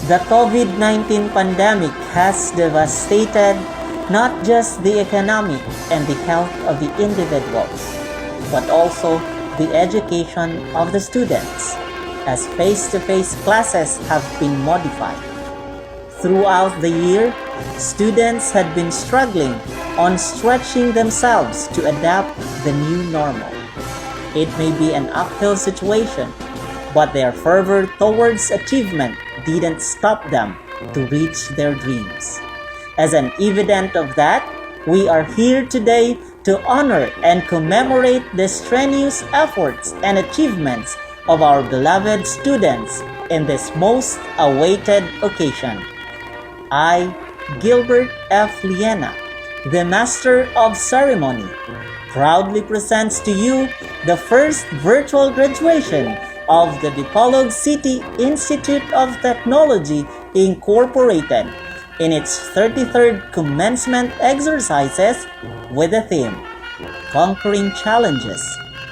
The COVID-19 pandemic has devastated not just the economic and the health of the individuals, but also the education of the students, as face-to-face classes have been modified. Throughout the year, students had been struggling on stretching themselves to adapt the new normal. It may be an uphill situation, but their fervor towards achievement didn't stop them to reach their dreams. As an evidence of that, we are here today to honor and commemorate the strenuous efforts and achievements of our beloved students in this most awaited occasion. I, Gilbert F. Liena, the Master of Ceremony, proudly presents to you the first virtual graduation of the Dipolog City Institute of Technology Incorporated in its 33rd commencement exercises with the theme, Conquering Challenges,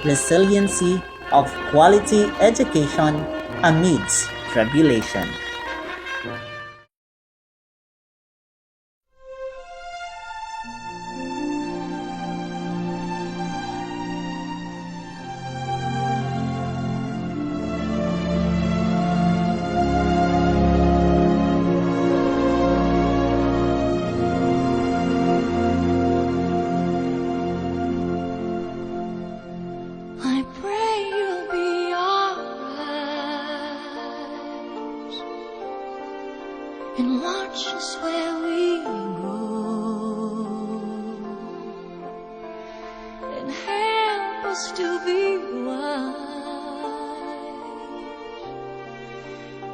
Resiliency of Quality Education Amidst Tribulation. And watch us where we go, and help us to be wise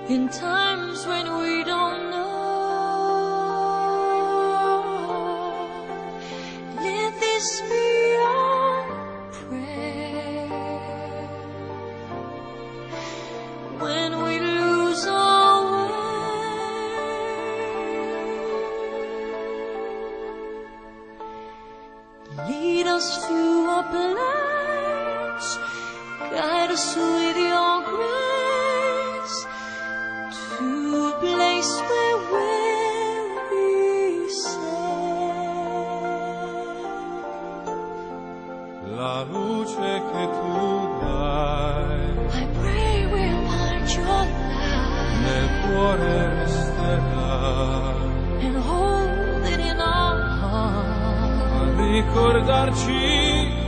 in times when we don't know. Let this be our prayer when we lose our way. Lead us to a place, guide us with your grace, to a place where we'll be safe. La luce che tu dai, I pray we'll find your light nel cuore resterà, and hold it in our heart. Ricordarci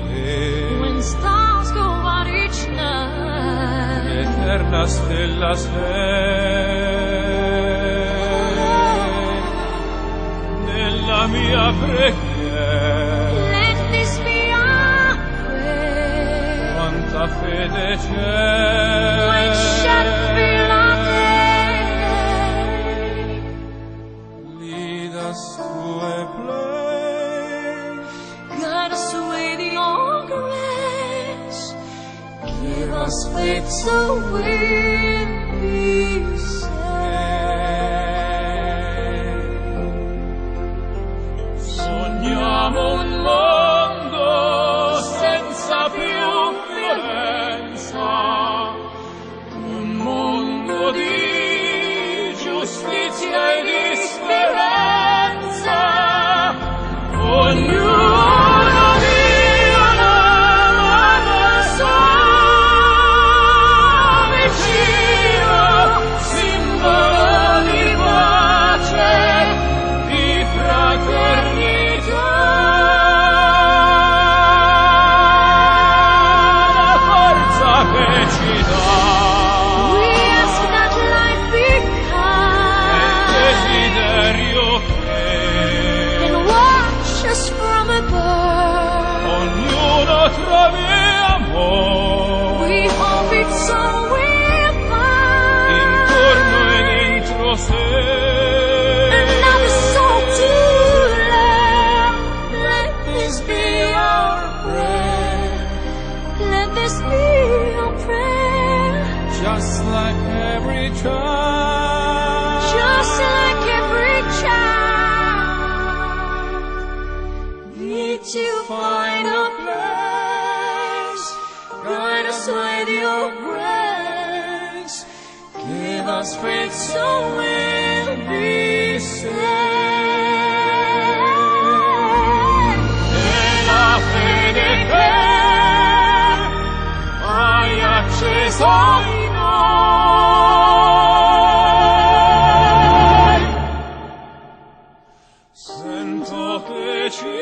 che When stars go out each night, l'eterna stella sei nella mia preghiera. let this be our prayer. Quanta fede c'è, When shadows fill our day, lead us to a place, guide us with your grace. Give us faith so we'll be safe. Sogniamo un mondo senza più violenza, un mondo di giustizia e di speranza. Ognuno viva la sua vicino, simbolo di pace, di fraternità. La forza che ci dà We ask that life be il kind desiderio che and watch us from above. ognuno trovi amore We hope it's so we'll find intorno e dentro sé. another soul to love. Let this be our prayer. Let this be our prayer. Just like every child, Just like every child, need to find a place. Guide us with your grace. Give us faith so we'll Sinai. Sento che ci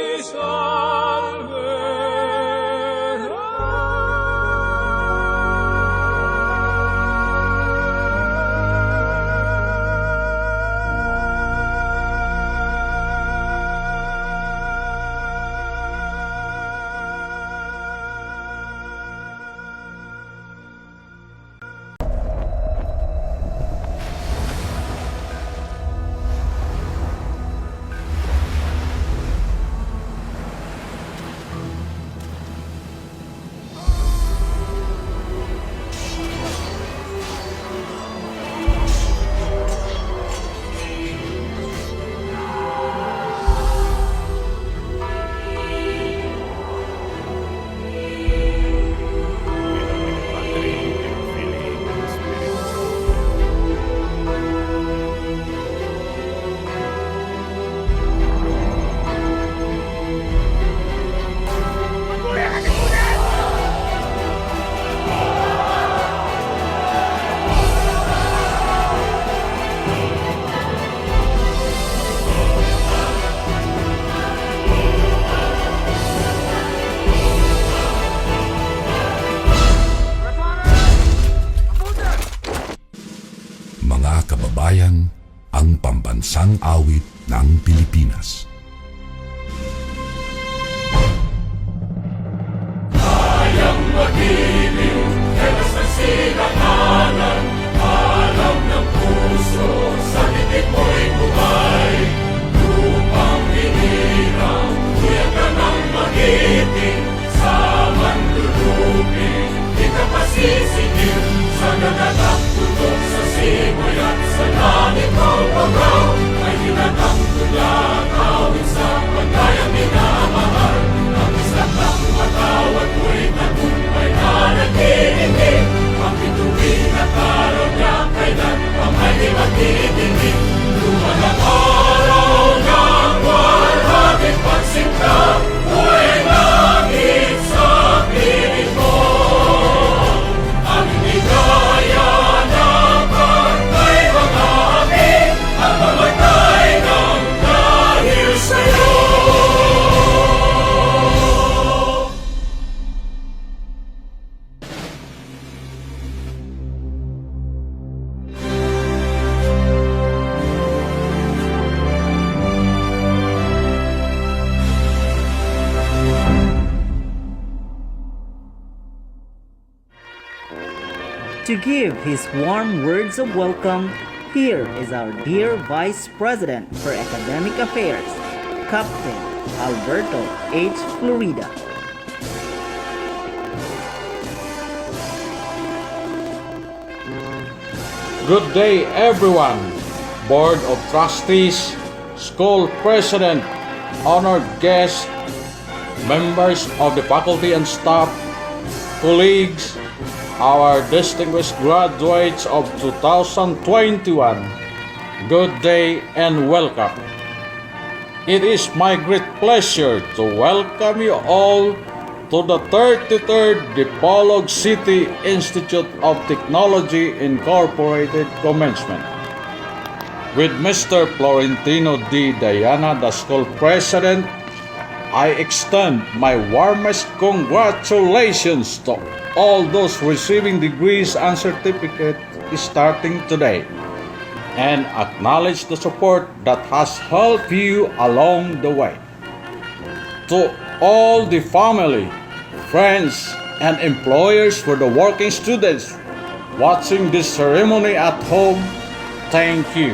Mga kababayan, ang pambansang awit ng Pilipinas. To give his warm words of welcome, here is our dear Vice President for Academic Affairs, Captain Alberto H. Florida. Good day, everyone. Board of Trustees, School President, honored guests, members of the faculty and staff, colleagues, our distinguished graduates of 2021. Good day and welcome. It is my great pleasure to welcome you all to the 33rd Dipolog City Institute of Technology Incorporated commencement. With Mr. Florentino D. Diana, the school president, I extend my warmest congratulations to all those receiving degrees and certificates starting today, and acknowledge the support that has helped you along the way. To all the family, friends, and employers for the working students watching this ceremony at home, thank you.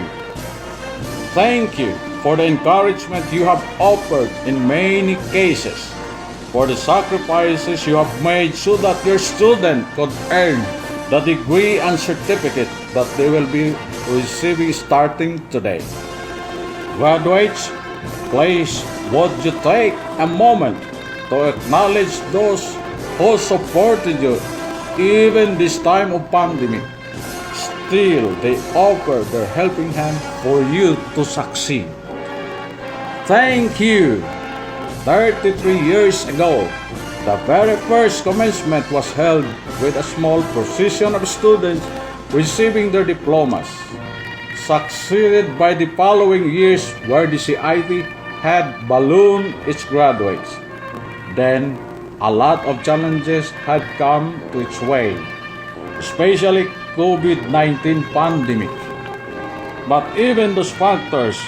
Thank you for the encouragement you have offered in many cases, for the sacrifices you have made so that your student could earn the degree and certificate that they will be receiving starting today. Graduates, please would you take a moment to acknowledge those who supported you even this time of pandemic. Still, they offer their helping hand for you to succeed. Thank you. 33 years ago, The very first commencement was held with a small procession of students receiving their diplomas, succeeded by the following years where the DCIT had ballooned its graduates. Then, a lot of challenges had come to its way, especially COVID-19 pandemic. But even those factors,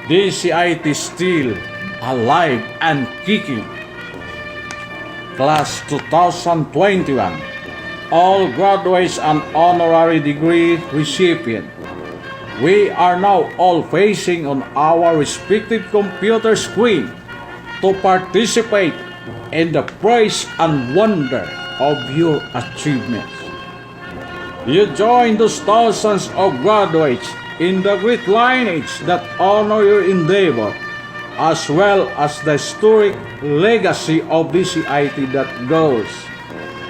DCIT is still alive and kicking. Class 2021, all graduates and honorary degree recipients. We are now all facing on our respective computer screen to participate in the praise and wonder of your achievements. You join those thousands of graduates in the great lineage that honor your endeavor, as well as the historic legacy of DCIT that goes.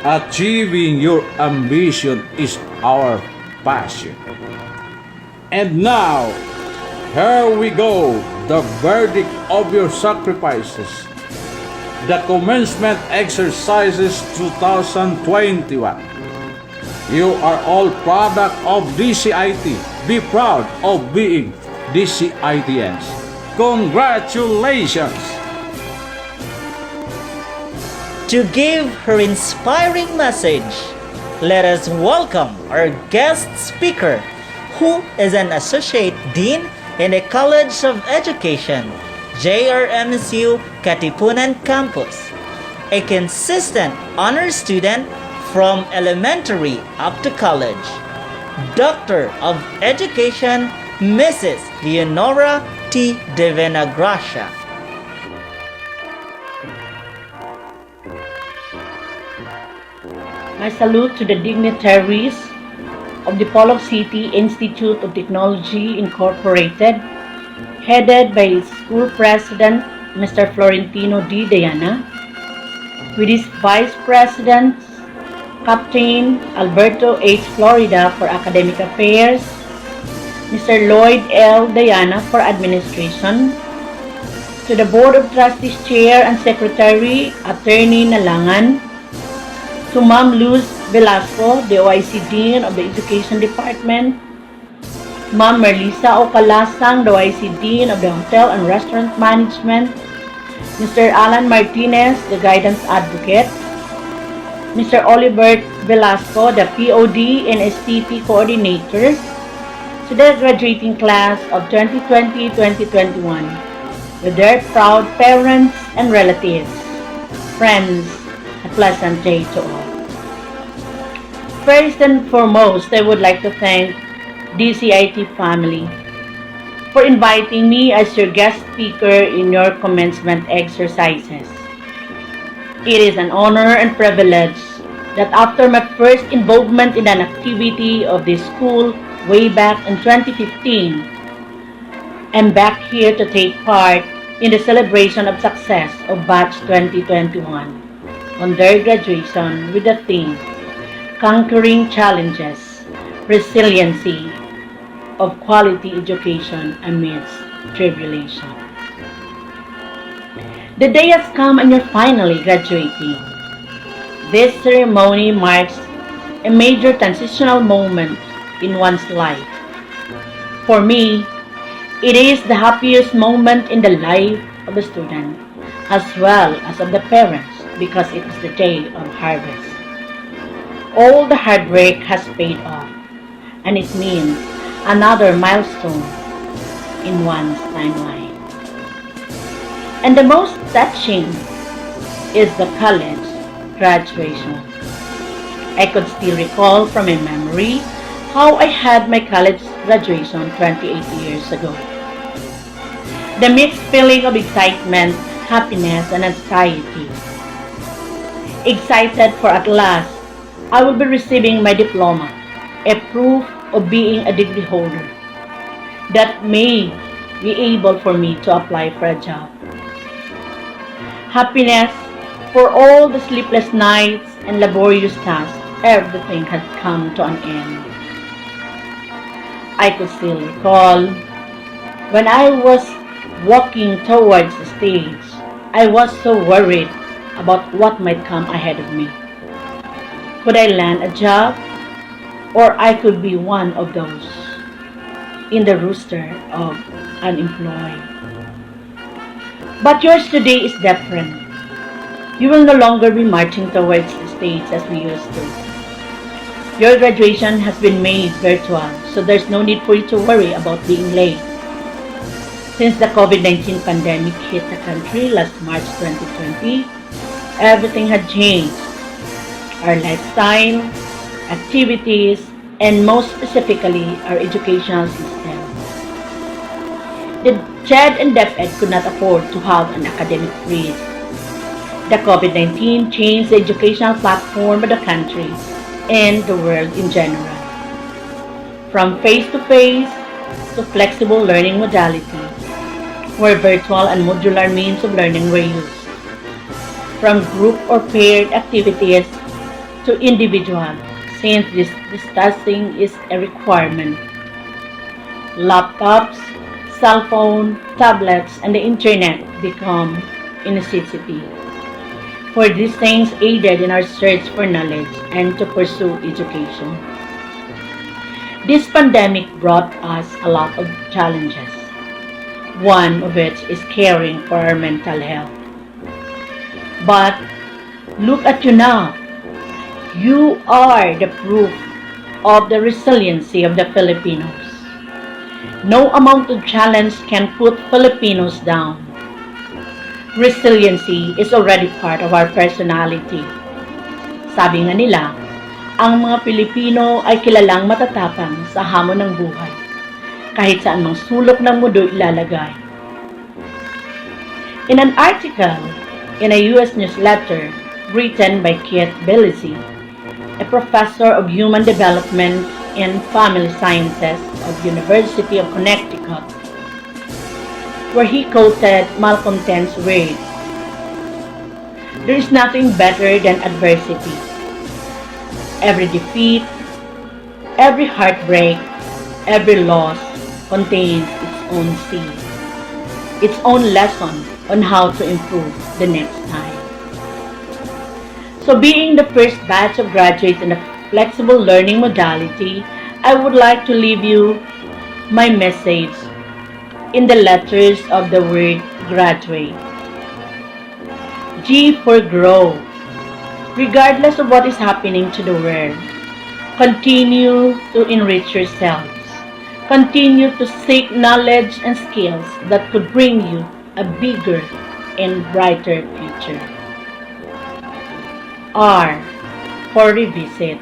Achieving your ambition is our passion. And now, here we go, the verdict of your sacrifices. The commencement exercises 2021. You are all product of DCIT. Be proud of being DCITians. Congratulations! To give her inspiring message, let us welcome our guest speaker, who is an Associate Dean in the College of Education, JRMSU Katipunan Campus, a consistent honor student from elementary up to college, Doctor of Education, Mrs. Leonora T. De Venagracia. My salute to the dignitaries of Dipolog City Institute of Technology Incorporated, headed by its school president, Mr. Florentino D. Diana, with his vice presidents, Captain Alberto H. Florida for Academic Affairs, Mr. Lloyd L. Diana for Administration, to the Board of Trustees Chair and Secretary, Attorney Nalangan, to Ma'am Luz Velasco, the OIC Dean of the Education Department, Ma'am Merlisa Ocalasang, the OIC Dean of the Hotel and Restaurant Management, Mr. Alan Martinez, the Guidance Advocate, Mr. Oliver Velasco, the POD and STP Coordinator, to the graduating class of 2020-2021, with their proud parents and relatives, friends, a pleasant day to all. First and foremost, I would like to thank DCIT family for inviting me as your guest speaker in your commencement exercises. It is an honor and privilege that after my first involvement in an activity of this school way back in 2015, I'm back here to take part in the celebration of success of Batch 2021 on their graduation with the theme, Conquering Challenges, Resiliency of Quality Education Amidst Tribulation. The day has come and you're finally graduating. This ceremony marks a major transitional moment in one's life. For me, it is the happiest moment in the life of a student as well as of the parents because it is the day of harvest. All the hard work has paid off, and it means another milestone in one's timeline. And the most touching is the college graduation. I could still recall from my memory how I had my college graduation 28 years ago. The mixed feeling of excitement, happiness, and anxiety. Excited for at last I will be receiving my diploma, a proof of being a degree holder that may be able for me to apply for a job. Happiness for all the sleepless nights and laborious tasks, everything had come to an end. I could still recall when I was walking towards the stage, I was so worried about what might come ahead of me. Could I land a job? Or I could be one of those in the roster of unemployed. But yours today is different. You will no longer be marching towards the stage as we used to. Your graduation has been made virtual, so there's no need for you to worry about being late. Since the COVID-19 pandemic hit the country last March 2020, everything had changed. Our lifestyle, activities, and most specifically, our educational system. The CHED and DepEd could not afford to have an academic freeze. The COVID-19 changed the educational platform of the country and the world in general. From face-to-face to flexible learning modalities, where virtual and modular means of learning were used. From group or paired activities to individual, since this distancing is a requirement. Laptops, cell phone, tablets, and the internet become a necessity. For these things aided in our search for knowledge and to pursue education. This pandemic brought us a lot of challenges, one of which is caring for our mental health. But look at you now. You are the proof of the resiliency of the Filipinos. No amount of challenge can put Filipinos down. Resiliency is already part of our personality. Sabi nga nila, ang mga Pilipino ay kilalang matatapang sa hamon ng buhay, kahit saan mang sulok ng mundo ilalagay. In an article in a U.S. newsletter written by Keith Bellisi, a professor of human development and family sciences of University of Connecticut, where he quoted Malcolm X's words, "There is nothing better than adversity. Every defeat, every heartbreak, every loss contains its own seed, its own lesson on how to improve the next time." So being the first batch of graduates in a flexible learning modality, I would like to leave you my message in the letters of the word graduate. G for grow. Regardless of what is happening to the world, continue to enrich yourselves. Continue to seek knowledge and skills that could bring you a bigger and brighter future. R for revisit.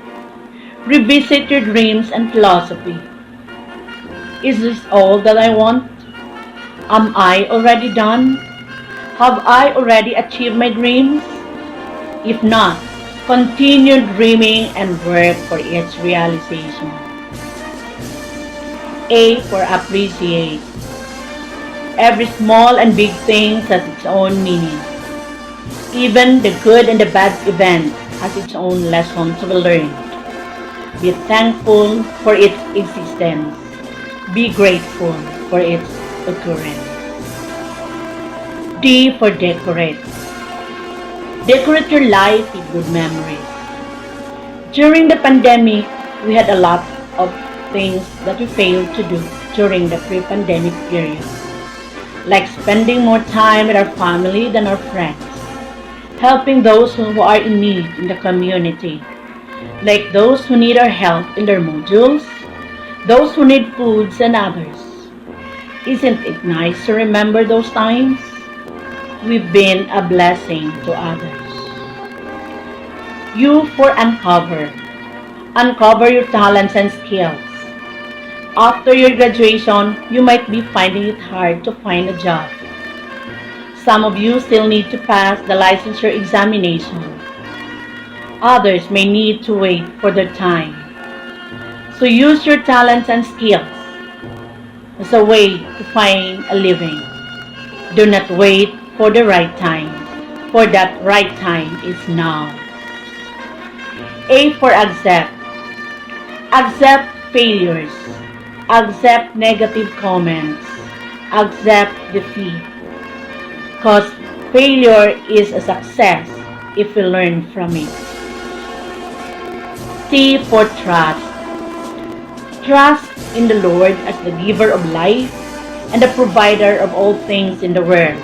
Revisit your dreams and philosophy. Is this all that I want? Am I already done? Have I already achieved my dreams? If not, continue dreaming and work for its realization. A for appreciate. Every small and big thing has its own meaning. Even the good and the bad event has its own lesson to be learned. Be thankful for its existence. Be grateful for its occurrence. D for decorate. Decorate your life with good memories. During the pandemic, we had a lot of things that we failed to do during the pre-pandemic period, like spending more time with our family than our friends, helping those who are in need in the community, like those who need our help in their modules, those who need foods, and others. Isn't it nice to remember those times? We've been a blessing to others. U for uncover. Uncover your talents and skills. After your graduation, you might be finding it hard to find a job. Some of you still need to pass the licensure examination. Others may need to wait for their time. So use your talents and skills as a way to find a living. Do not wait for the right time, for that right time is now. A for accept. Accept failures. Accept negative comments. Accept defeat. Because failure is a success if we learn from it. T for trust. Trust in the Lord as the giver of life and the provider of all things in the world.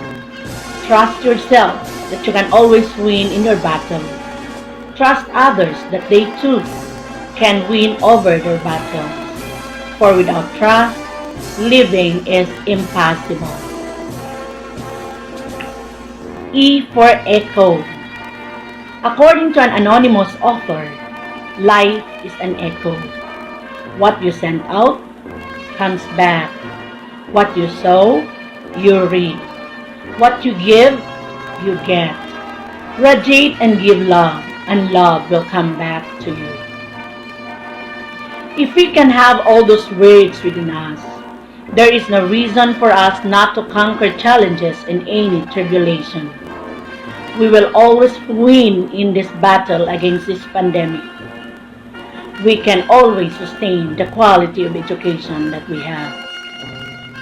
Trust yourself that you can always win in your battle. Trust others that they too can win over their battles. For without trust, living is impossible. E for echo. According to an anonymous author, life is an echo. What you send out comes back. What you sow, you reap. What you give, you get. Radiate and give love, and love will come back to you. If we can have all those words within us, there is no reason for us not to conquer challenges in any tribulation. We will always win in this battle against this pandemic. We can always sustain the quality of education that we have.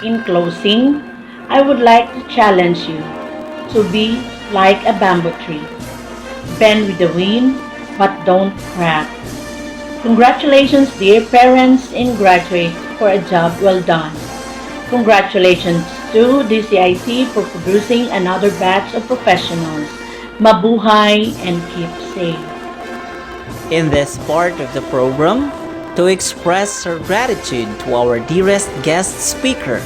In closing, I would like to challenge you to be like a bamboo tree. Bend with the wind, but don't crack. Congratulations, dear parents and graduates, for a job well done. Congratulations to DCIT for producing another batch of professionals. Mabuhay and keep safe. In this part of the program, to express our gratitude to our dearest guest speaker,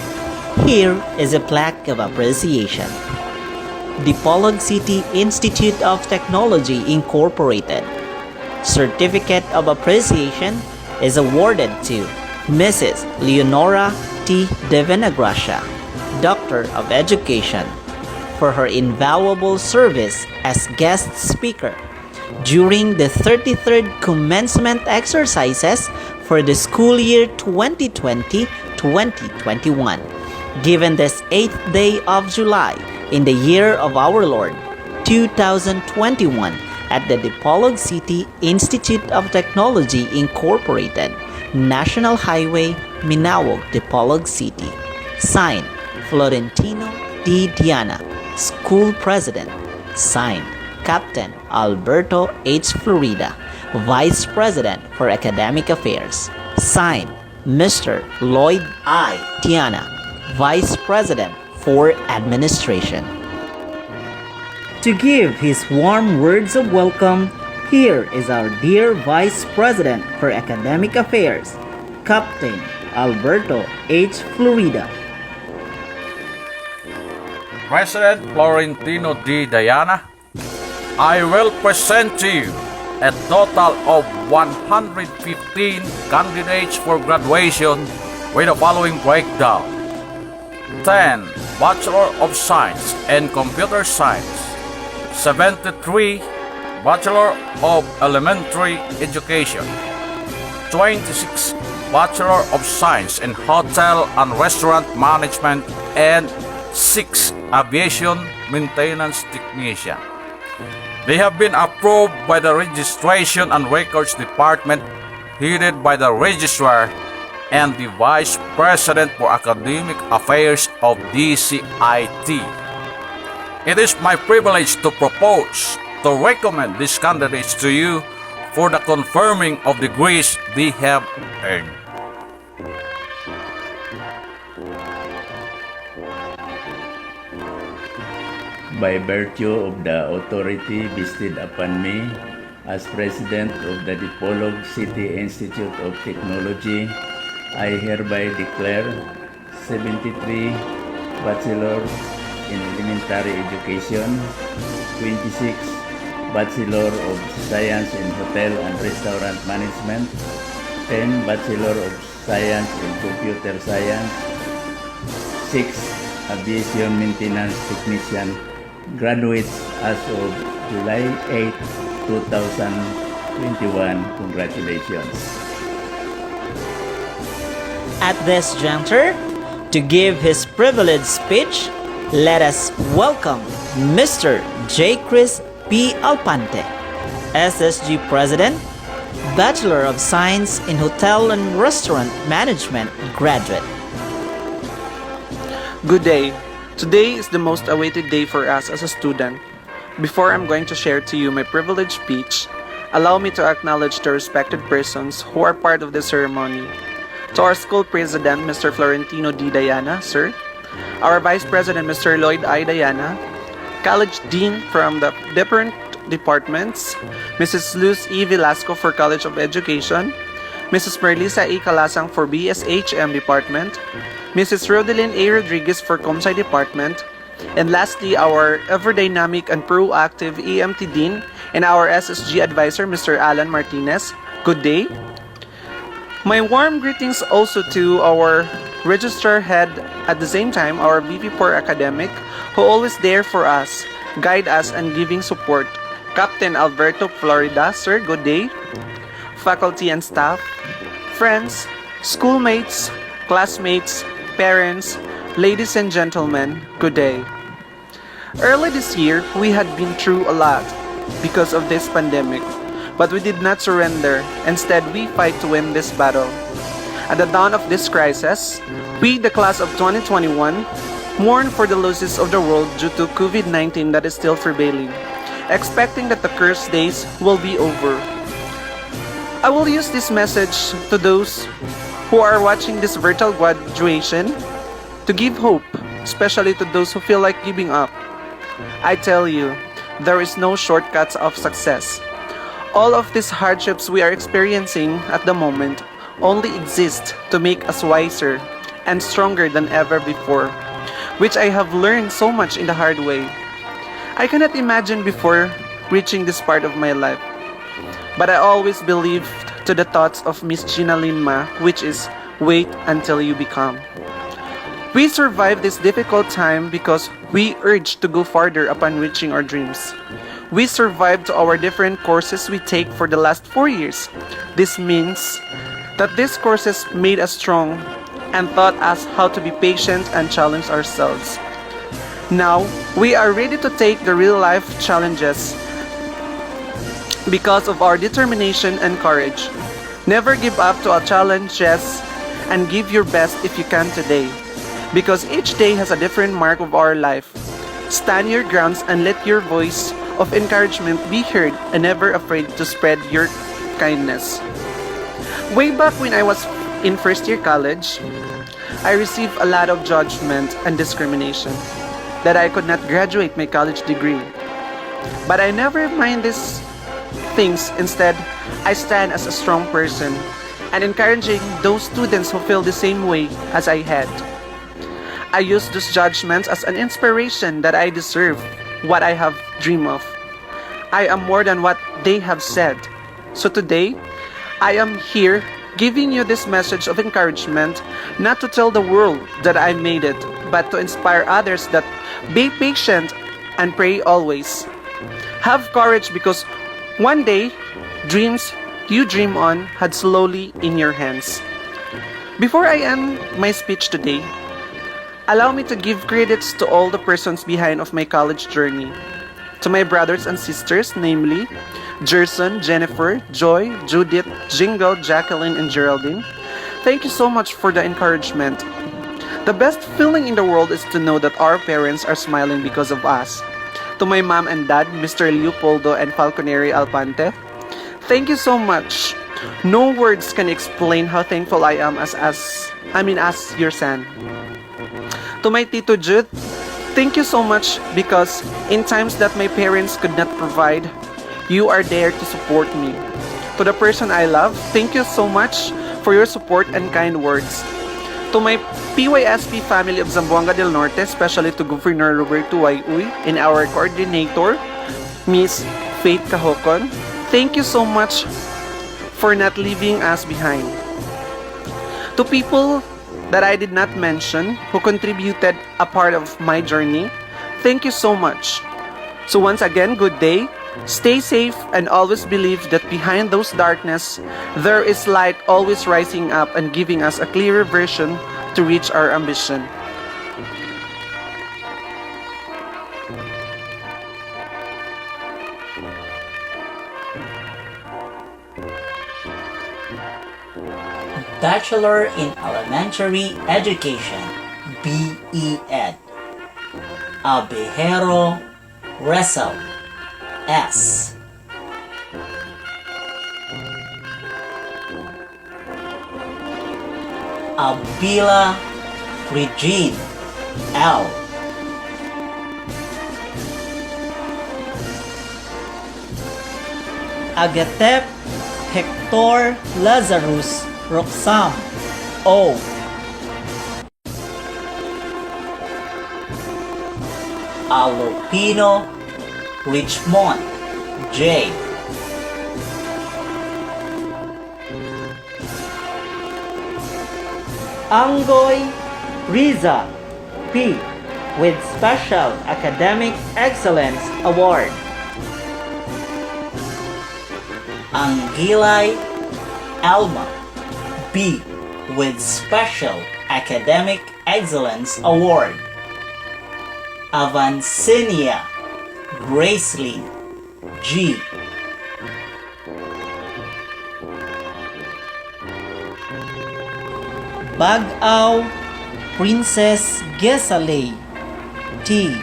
here is a plaque of appreciation. Dipolog City Institute of Technology Incorporated. Certificate of Appreciation is awarded to Mrs. Leonora T. De Venegracia, Doctor of Education, for her invaluable service as guest speaker during the 33rd commencement exercises for the school year 2020-2021, given this 8th day of July in the year of our Lord 2021 at the Dipolog City Institute of Technology Incorporated, National Highway, Minawag, Dipolog City. Signed, Florentino D. Diana, School President. Signed, Captain Alberto H. Florida, Vice President for Academic Affairs. Signed, Mr. Lloyd I. Tiana, Vice President for Administration. To give his warm words of welcome, here is our dear Vice President for Academic Affairs, Captain Alberto H. Florida. President Florentino D. Diana, I will present to you a total of 115 candidates for graduation with the following breakdown: 10 Bachelor of Science in Computer Science, 73 Bachelor of Elementary Education, 26 Bachelor of Science in Hotel and Restaurant Management, and 6 Aviation Maintenance Technician. They have been approved by the Registration and Records Department, headed by the Registrar and the Vice President for Academic Affairs of DCIT. It is my privilege to propose to recommend these candidates to you for the confirming of degrees they have earned. By virtue of the authority vested upon me as President of the Dipolog City Institute of Technology, I hereby declare 73 Bachelor in Elementary Education, 26 Bachelor of Science in Hotel and Restaurant Management, 10 Bachelor of Science in Computer Science, 6 Aviation Maintenance Technician graduates as of July 8, 2021. Congratulations. At this juncture, to give his privileged speech, let us welcome Mr. J. Chris P. Alpante, SSG President, Bachelor of Science in Hotel and Restaurant Management graduate. Good day. Today is the most awaited day for us as a student. Before I'm going to share to you my privileged speech, allow me to acknowledge the respected persons who are part of this ceremony. To our school president, Mr. Florentino D. Diana, sir. Our vice president, Mr. Lloyd I. Diana. College dean from the different departments, Mrs. Luz E. Velasco for College of Education, Mrs. Merlisa E. Calasang for BSHM Department, Mrs. Rodelyn A. Rodriguez for Comsci Department, and lastly, our ever-dynamic and proactive EMT Dean and our SSG Advisor, Mr. Alan Martinez. Good day. My warm greetings also to our Registrar Head, at the same time, our VP for Academic, who always there for us, guide us, and giving support. Captain Alberto Florida, sir, good day. Faculty and staff, friends, schoolmates, classmates, parents, ladies and gentlemen, good day. Early this year, we had been through a lot because of this pandemic, but we did not surrender. Instead, we fight to win this battle. At the dawn of this crisis, we, the class of 2021, mourn for the losses of the world due to COVID-19 that is still prevailing, expecting that the cursed days will be over. I will use this message to those who are watching this virtual graduation to give hope, especially to those who feel like giving up. I tell you, there is no shortcuts of success. All of these hardships we are experiencing at the moment only exist to make us wiser and stronger than ever before, which I have learned so much in the hard way. I cannot imagine before reaching this part of my life, but I always believed to the thoughts of Miss Gina Linma, which is wait until you become. We survive this difficult time because we urge to go farther upon reaching our dreams. We survived to our different courses we take for the last 4 years. This means that these courses made us strong and taught us how to be patient and challenge ourselves. Now, we are ready to take the real life challenges because of our determination and courage. Never give up to our challenges and give your best if you can today, because each day has a different mark of our life. Stand your grounds and let your voice of encouragement be heard, and never afraid to spread your kindness. Way back when I was in first year college, I received a lot of judgment and discrimination that I could not graduate my college degree. But I never mind these things. Instead, I stand as a strong person and encouraging those students who feel the same way as I had. I use those judgments as an inspiration that I deserve what I have dreamed of. I am more than what they have said. So today, I am here giving you this message of encouragement, not to tell the world that I made it, but to inspire others that be patient and pray always. Have courage, because one day, dreams you dream on had slowly in your hands. Before I end my speech today, allow me to give credits to all the persons behind of my college journey. To my brothers and sisters, namely Jerson, Jennifer, Joy, Judith, Jingle, Jacqueline, and Geraldine. Thank you so much for the encouragement. The best feeling in the world is to know that our parents are smiling because of us. To my mom and dad, Mr. Leopoldo and Falconeri Alpante, thank you so much. No words can explain how thankful I am as your son. To my Tito Jude, thank you so much, because in times that my parents could not provide, you are there to support me. To the person I love, thank you so much for your support and kind words. To my PYSP family of Zamboanga del Norte, especially to Governor Roberto Wayuy and our coordinator, Miss Faith Cahocon, thank you so much for not leaving us behind. To people that I did not mention who contributed a part of my journey, thank you so much. So once again, good day, stay safe, and always believe that behind those darkness, there is light always rising up and giving us a clearer vision to reach our ambition. Bachelor in Elementary Education, BEd. Abejero Resel, S. Abila Regine, L. Agatep Hector Lazarus Roxam, O. Alopino Richmond, J. Angoy Riza, P. with Special Academic Excellence Award. Angilay Alma, B. with Special Academic Excellence Award. Avancinia Gracelyn, G. Bagaw Princess Gesalay, T.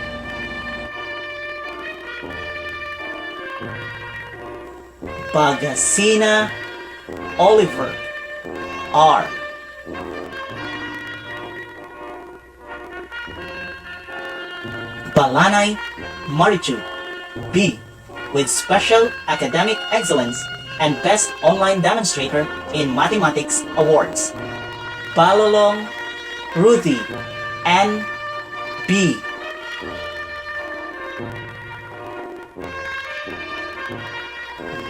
Bagasina Oliver, R. Balanay Marichu, B. with Special Academic Excellence and Best Online Demonstrator in Mathematics Awards. Balolong Ruthie, N. B.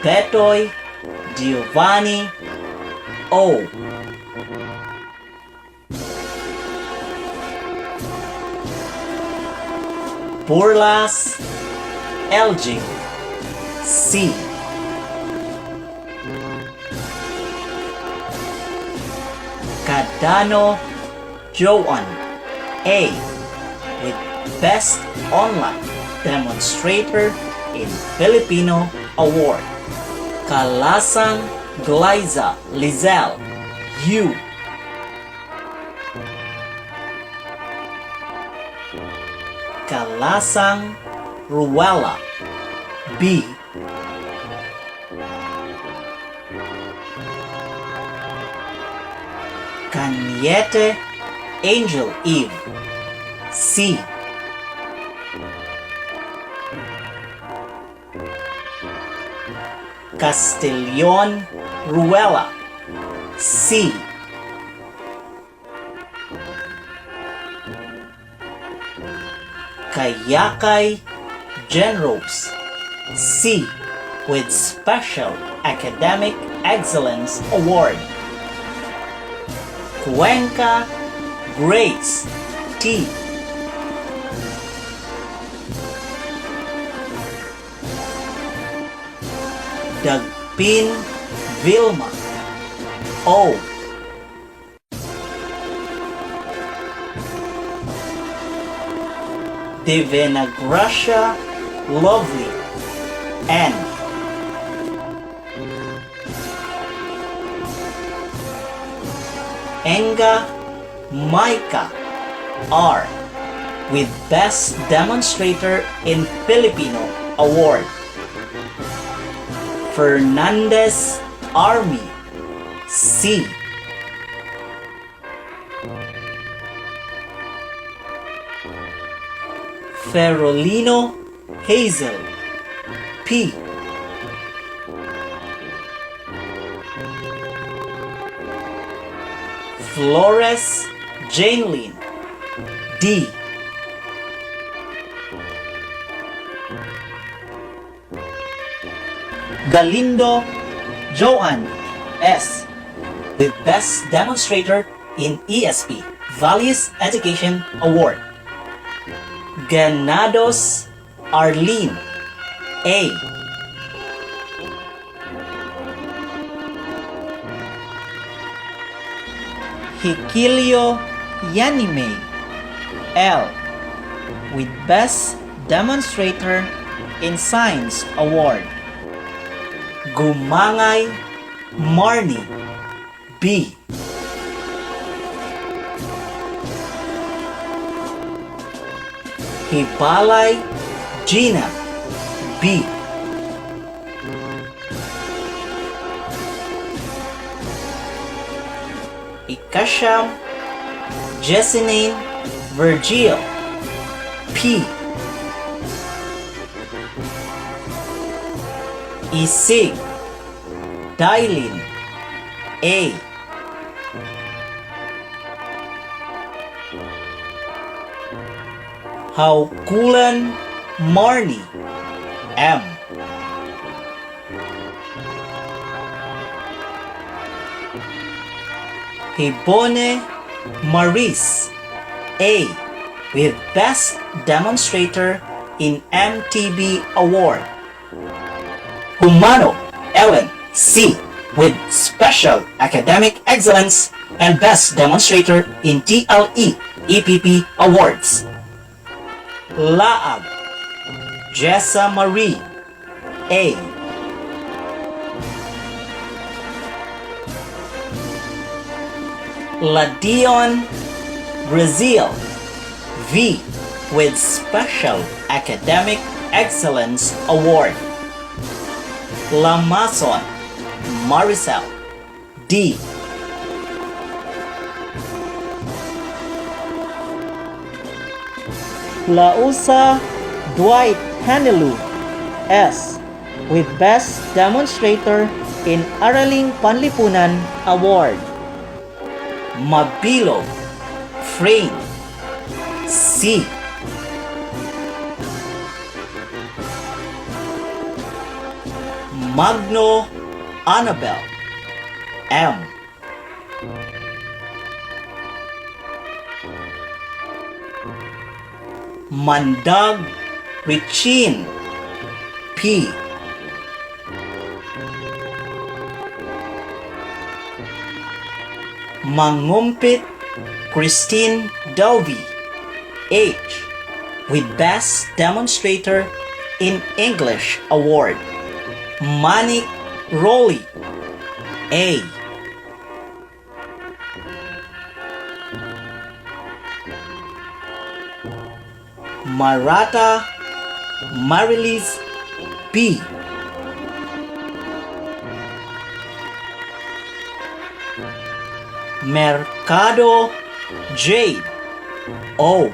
Betoy Giovanni, O. Burlas LG, C. Cadano Joan, A. with Best Online Demonstrator in Filipino Award. Kalasang Glyza Lizelle, U. Kalasang Ruela, B. Caniete Angel Eve, C. Castellon Ruela, C. Kayakay Genrose, C. with Special Academic Excellence Award. Cuenca Grace, T. Dagpin Vilma, O. Divina Gracia Lovely, N. Enga Maika, R. with Best Demonstrator in Filipino Award. Fernandez Army, C. Ferolino Hazel, P. Flores Janelyn, D. Galindo Joan, S. with Best Demonstrator in ESP Values Education Award. Ganados Arlene, A. Hikilio Yanime, L. with Best Demonstrator in Science Award. Gumangay Marnie, B. Hibalay Gina, B. Ikasyam, Jessinine Virgil, P. Isig Dailin, A. Haukulan Marnie, M. Hibone Maris, A. with Best Demonstrator in MTB Award. Humano Ellen, C. with Special Academic Excellence and Best Demonstrator in TLE EPP Awards. Laag Jessa Marie, A. Ladion Brazil, V. with Special Academic Excellence Award. Lamason Maricel, D. Lausa Dwight Hanelu, S. with Best Demonstrator in Araling Panlipunan Award. Mabilo Frame, C. Magno Annabel, M. Mandag Richin, P. Mangumpit Christine Dovey, H. with Best Demonstrator in English Award. Manik Rolly, A. Marata Marilis, B. Mercado Jade, O.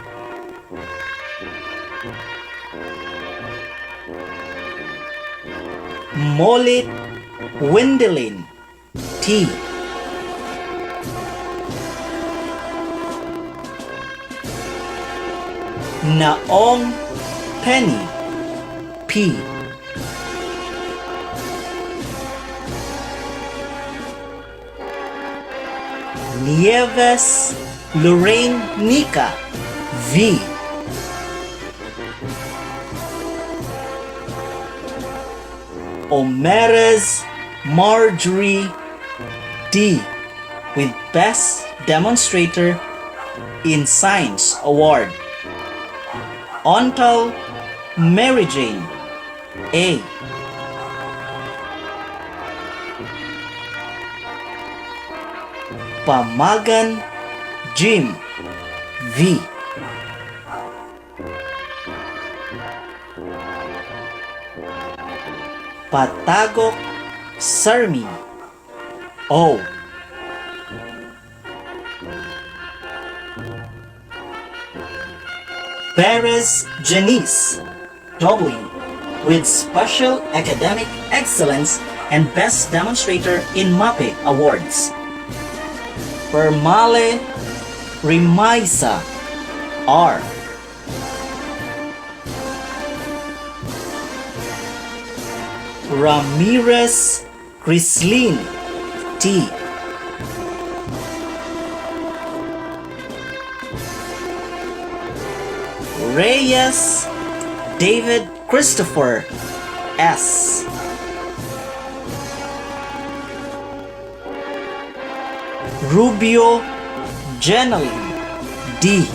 Molit Wendelin, T. Naong Penny, P. Nieves Lorraine Nika, V. Omeres Marjorie, D. with Best Demonstrator in Science Award. Ontal Mary Jane, A. Pamagan Jim, V. Patagok Sarmi, O. Perez Janice, W. with Special Academic Excellence and Best Demonstrator in MAPE Awards. Permale Rimaisa, R. Ramirez Crislin, T. Reyes David Christopher, S. Rubio Jeneline, D.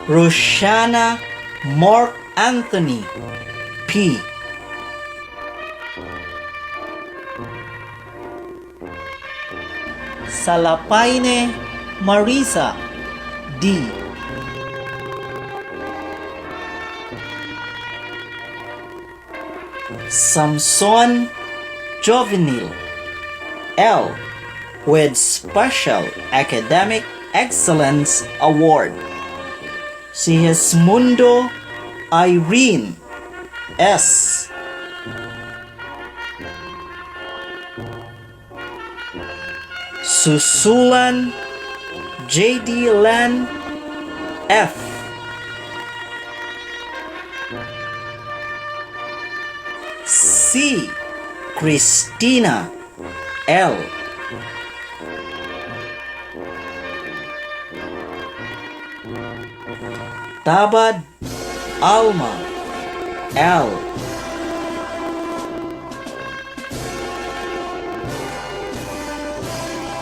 Roshana Mark Anthony, P. Salapaine Marisa, D. Samson Jovenil L. with Special Academic Excellence Award. Sigismundo Irene S. Susulan J.D. Len F. C. Christina L. Tabad Alma L.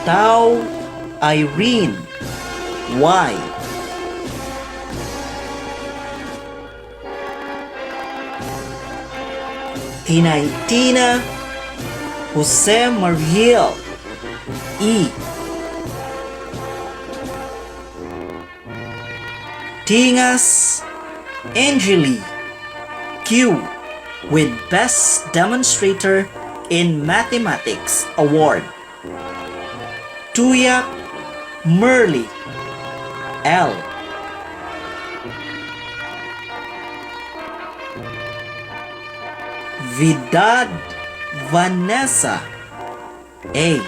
Tao Irene Y. Tinaitina Jose Mariel E. Tingas Angeli Q with Best Demonstrator in Mathematics Award. Tuyak Merly L. Vidad Vanessa A.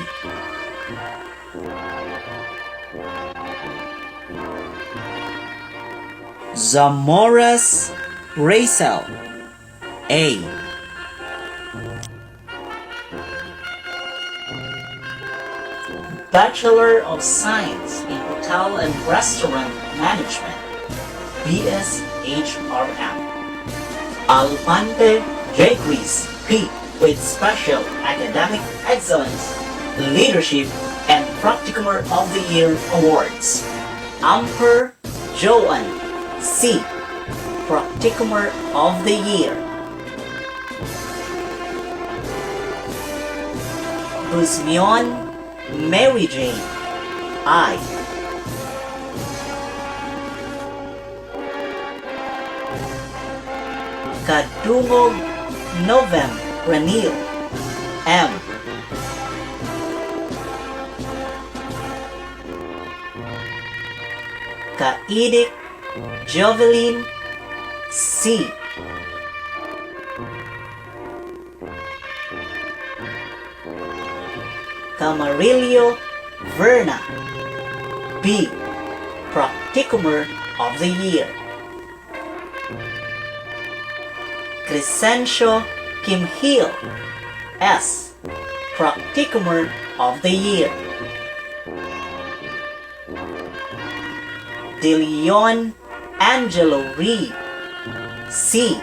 Zamoras Racel A. Bachelor of Science in Hotel and Restaurant Management, BSHRM. Alpante Jacques P. with Special Academic Excellence, Leadership, and Practicumer of the Year Awards. Amper Joan C. Practicumer of the Year. Guzmion Mary Jane I. Kadungog Novem Ranil M. Kaidik Jovelyn C. Camarillo Verna B. Practicumer of the Year. Crescencio Kim Hill S. Practicumer of the Year. De Leon Angelo Reed C.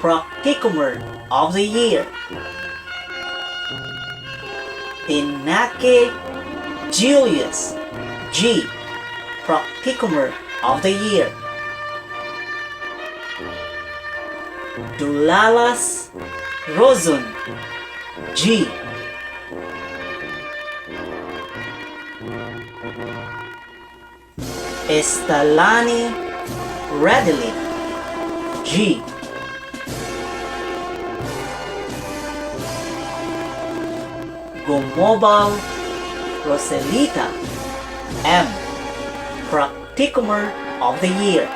Practicumer of the Year. Inake Julius G. Practicumer of the Year. Dulalas Rozun G. Estalani Radilin G. Gomobal Roselita M. Practicumer of the Year.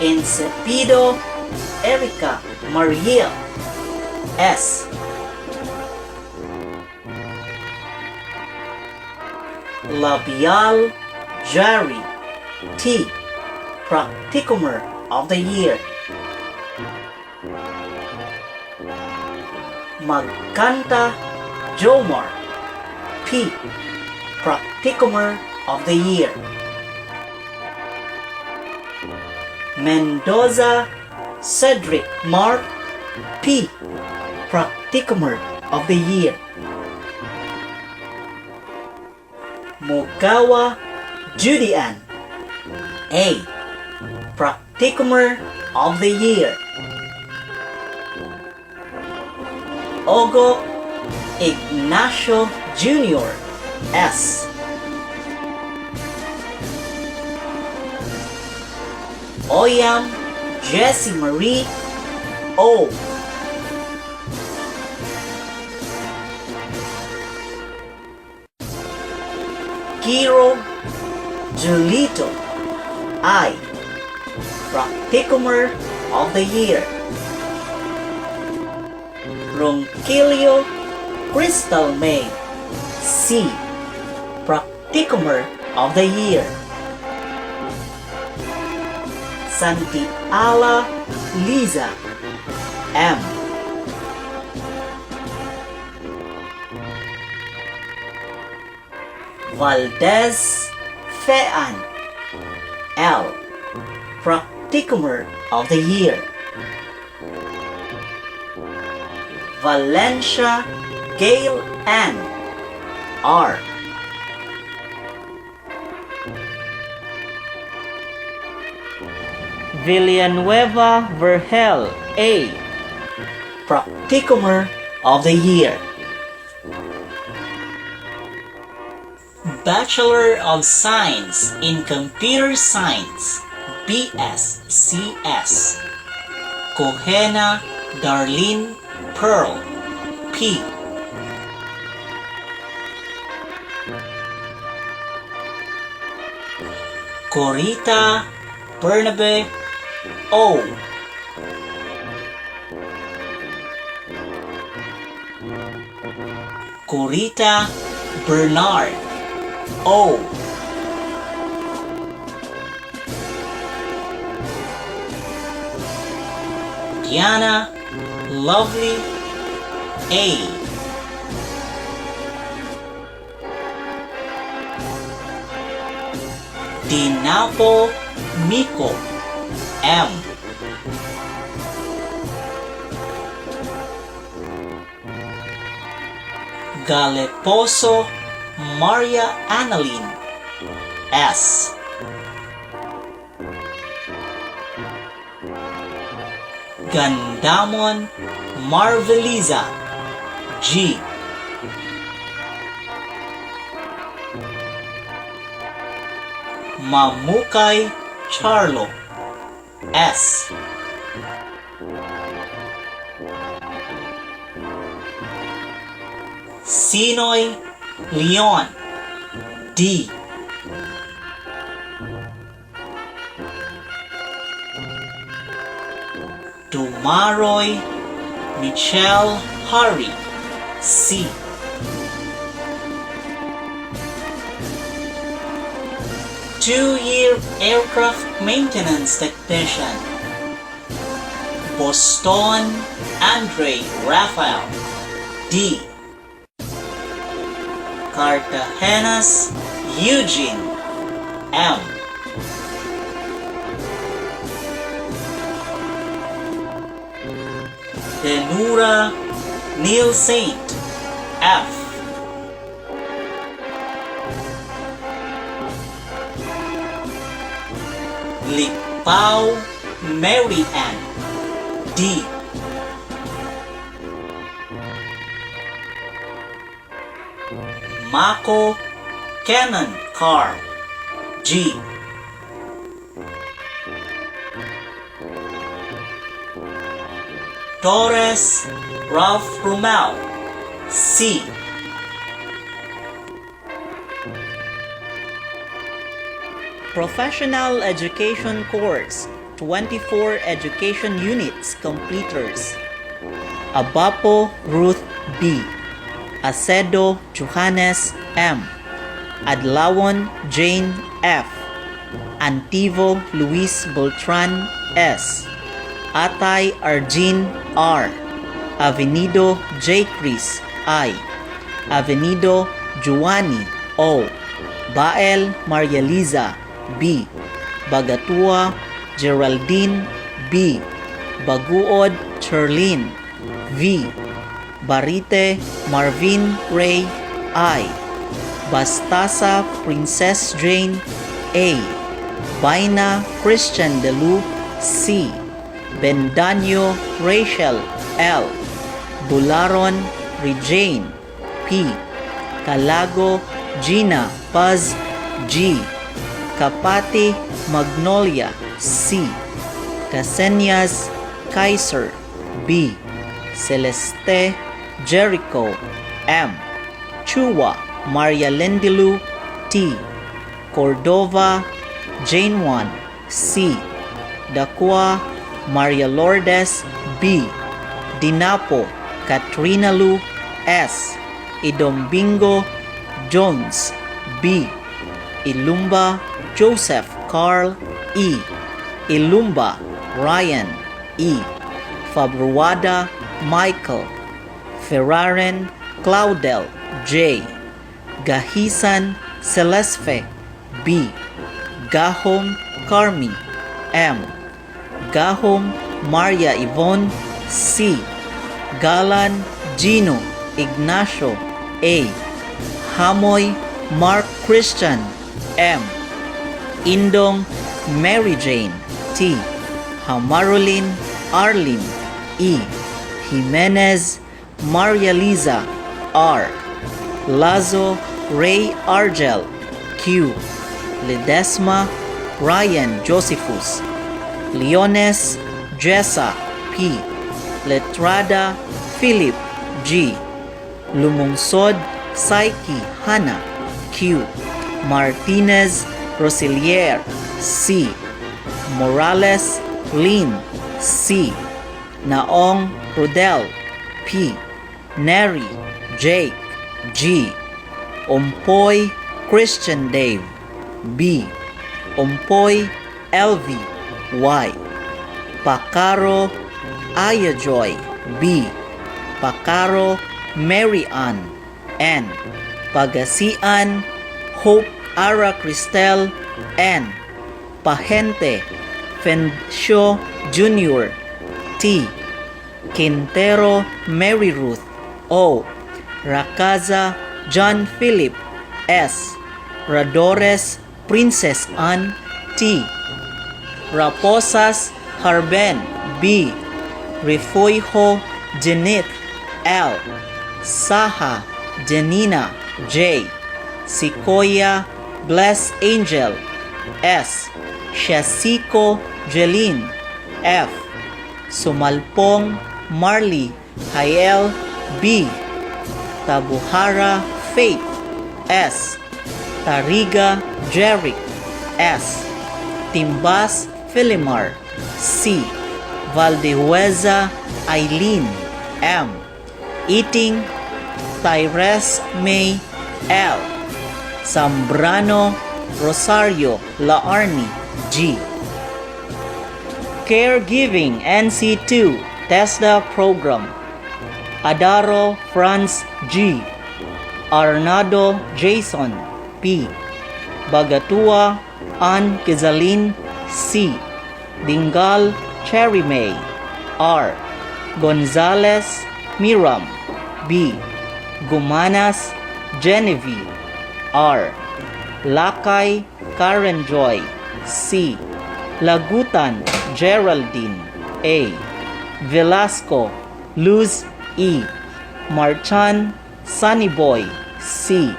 Insepido Erica Maria S. Labial Jari T. Practicumer of the Year. Magkanta Jomar P. Practicumer of the Year. Mendoza Cedric Mark P. Practicumer of the Year. Mogawa Judy Ann A. Practicumer of the Year. Ogo Ignacio Jr. S. Oyam Jessie Marie O. Kiro Julito I. Practicumer of the Year. Ronquillo Crystal May C. Practicumer of the Year. Santiala Liza M. Valdez Fean L. Practicumer of the Year. Valencia Gail Ann R. Villanueva Vergel A. Practicumer of the Year. Bachelor of Science in Computer Science BSCS Kohena Darlene Pearl P. Corita Bernabe O. Corita Bernard O. Diana Lovely A. Dinapo Miko M. Galeposo Maria Annalyn S. Gandamon Marveliza G. Mamukay Charlo S. Sinoy Leon D. Dumaroy Michelle Hari C. Two-year aircraft maintenance technician Boston Andre Rafael D. Cartagenas Eugene M. Denura Neil Saint F. Lipao Mary Ann D. Mako Cannon Carl G. Torres Ralph Romel C. Professional Education Course 24 Education Units Completers Abapo Ruth B. Acedo Johannes M. Adlawon Jane F. Antivo Luis Beltran S. Atay Arjin R. Avenido J. Chris I. Avenido Giovanni O. Bael Maria Liza B. Bagatua Geraldine B. Baguod Cherlin V. Barite Marvin Ray I. Bastasa Princess Jane A. Baina Christian Delu C. Bendanyo Rachel L. Bularon Regine P. Calago Gina Paz G. Kapati Magnolia C. Casenias Kaiser. B. Celeste Jericho. M. Chua Maria Lendilu. T. Cordova Jane Juan. C. Dacua Maria Lourdes. B. Dinapo Katrina Lu. S. Idombingo Jones. B. Ilumba Joseph Carl. E. Ilumba Ryan. E. Fabruada Michael. Ferraren Claudel J. Gahisan Celesfe. B. Gahom Carmi. M. Gahom Maria Yvonne. C. Galan Gino Ignacio. A. Hamoy Mark Christian. M. Indong Mary Jane. T. Hamarulin Arlene. E. Jimenez Maria Liza. R. Lazo Ray Argel. Q. Ledesma Ryan Josephus. Leones Jessa P. Letrada Philip G. Lumungsod Psyche Hannah. Q. Martinez Rosilier. C. Morales Lynn. C. Naong Rodel. P. Neri Jake. G. Ompoy Christian Dave. B. Ompoy LV. Y. Pacaro Aya Joy. B. Pacaro Mary Ann. N. Pagasian Hope Ara Cristel. N. Pahente Fencio Jr. T. Quintero Mary Ruth. O. Rakaza John Philip. S. Radores Princess Ann. T. Raposas Harben. B. Refuijo Janith. L. Saha Janina J. Sequoia Bless Angel. S. Shasiko Jeline. F. Sumalpong Marley Hael B. Tabuhara Faith. S. Tariga Jeric. S. Timbas Filimar. C. Valdehueza Eileen. M. Eating Tyres May L. Zambrano Rosario Laarni G. Caregiving NC2 TESDA Program. Adaro Franz G. Arnado Jason P. Bagatua Ann Kizalin C. Dingal Cherry May R. Gonzales Miram B. Gumanas Genevieve R. Lakay Karen Joy C. Lagutan Geraldine A. Velasco Luz E. Marchan Sunny Boy C.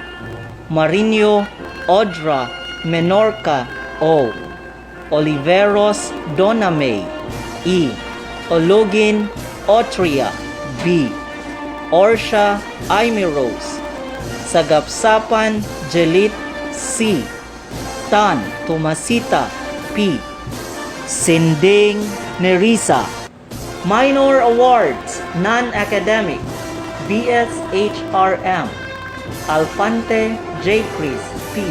Marino Odra Menorca O. Oliveros Donna May E. Ologin Otria B. Orsha Aimee Rose. Sagapsapan Jelit C. Tan Tomasita P. Sinding Nerissa. Minor Awards Non-Academic BSHRM Alfante J. Chris P.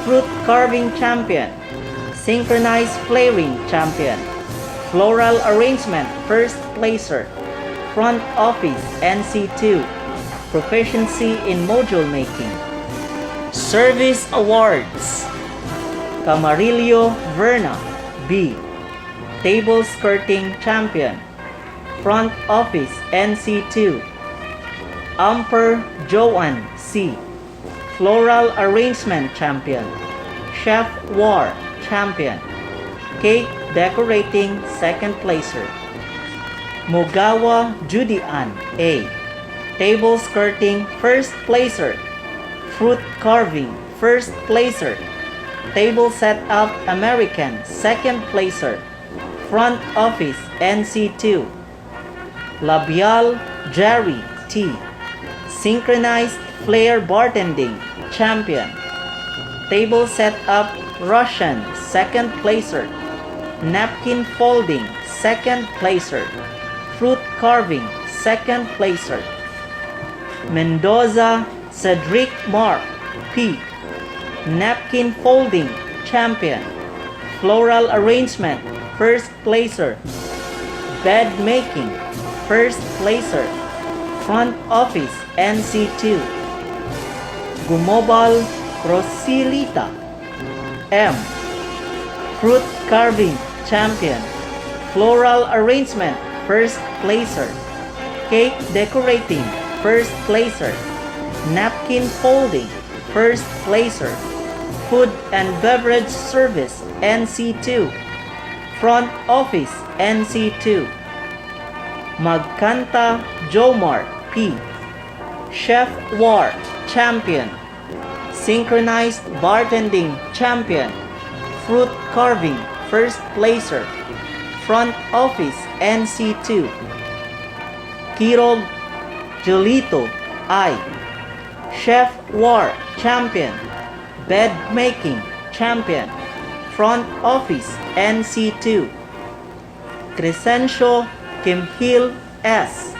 Fruit Carving Champion Synchronized Flaring Champion Floral Arrangement First Placer Front Office NC2 Proficiency in Module Making. Service Awards Camarillo Verna B. Table Skirting Champion Front Office NC2 Amper Joanne C. Floral Arrangement Champion Chef War Champion Cake Decorating Second Placer Mugawa Judy Ann A. Table Skirting First Placer Fruit Carving First Placer Table Setup American Second Placer Front Office NC2. Labial Jerry T. Synchronized Flair Bartending Champion. Table Setup Russian Second Placer. Napkin Folding Second Placer. Fruit Carving Second Placer. Mendoza Cedric Mark P. Napkin Folding Champion. Floral Arrangement First Placer. Bed Making First Placer. Front Office NC2. Gumobal Rosilita M. Fruit Carving Champion. Floral Arrangement First Placer. Cake Decorating First Placer. Napkin Folding First Placer. Food and Beverage Service NC2. Front Office NC2. Magkanta Jomar P. Chef War Champion. Synchronized Bartending Champion. Fruit Carving First Placer. Front Office NC2. Kirog Jolito I. Chef War Champion. Bed Making Champion. Front Office NC2. Crescencio Kimhil S.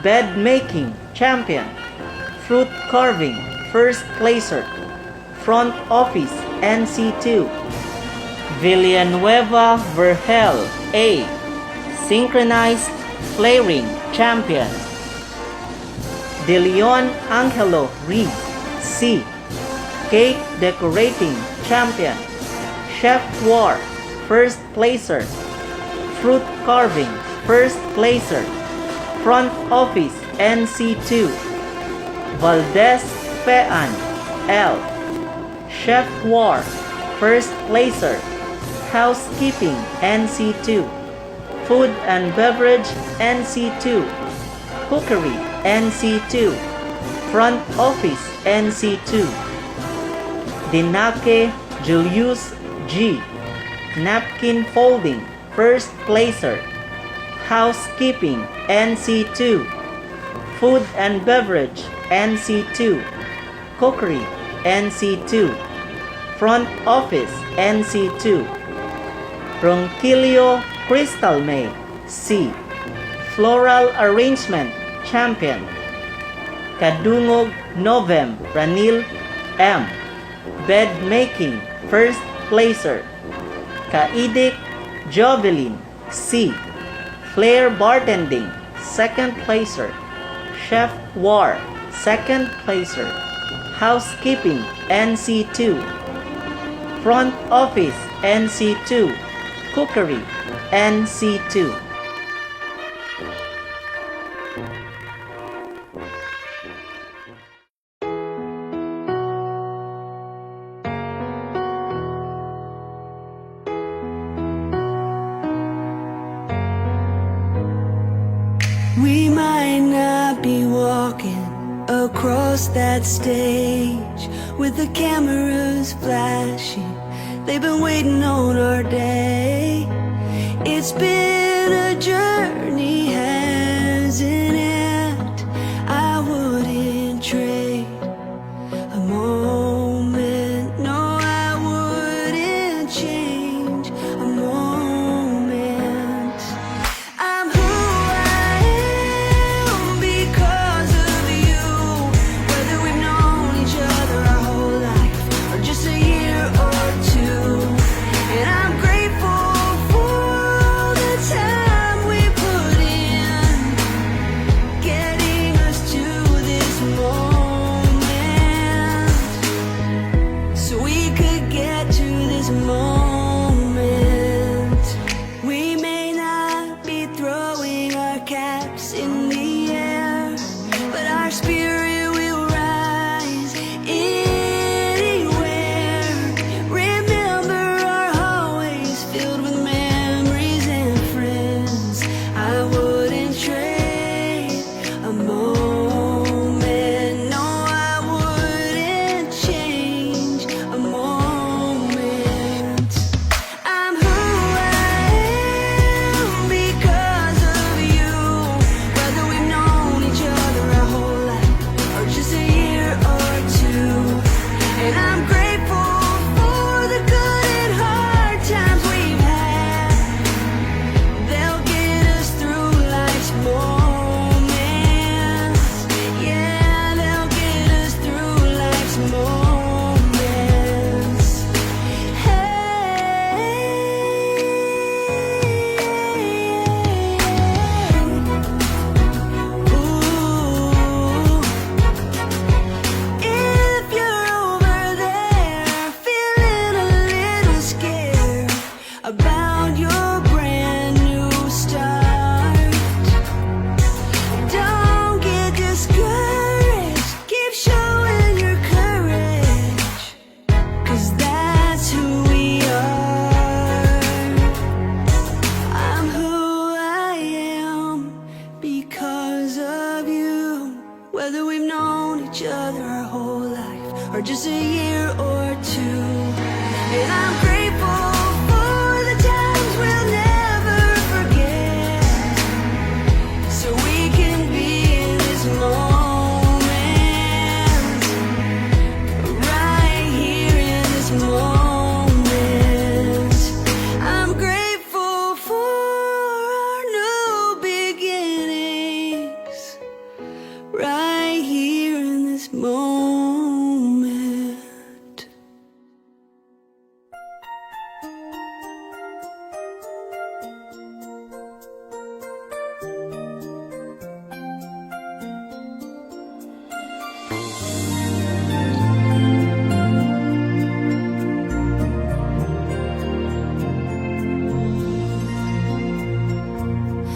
Bed Making Champion. Fruit Carving First Placer. Front Office NC2. Villanueva Vergel A. Synchronized Flaring Champion. De Leon Angelo Reed C. Cake Decorating Champion. Chef War First Placer. Fruit Carving First Placer. Front Office NC2. Valdez Pean L. Chef War First Placer. Housekeeping NC2. Food and Beverage NC2. Cookery NC2. Front Office NC2. Dinake Julius G. Napkin Folding First Placer. Housekeeping NC2. Food and Beverage NC2. Cookery NC2. Front Office NC2. Ronquillo Crystal May C. Floral Arrangement Champion. Kadungog Novem Ranil M. Bed Making First Placer. Kaidik Jovelin C. Flair Bartending Second Placer. Chef War Second Placer. Housekeeping NC2. Front Office NC2. Cookery NC2. We might not be walking across that stage with the cameras flashing. They've been waiting on our day. It's been a journey, hasn't it? I wouldn't trade a moment. No, I wouldn't change a moment. I'm who I am because of you. Whether we've known each other our whole life or just a year or two. And I'm grateful for all the time we put in, getting us to this moment. whether we've known each other our whole life or just a year or two. And I'm grateful for the times we'll never forget, so we can be in this moment, right here in this moment. I'm grateful for our new beginnings, right here in this moment.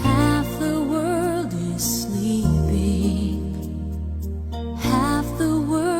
Half the world is sleeping, half the world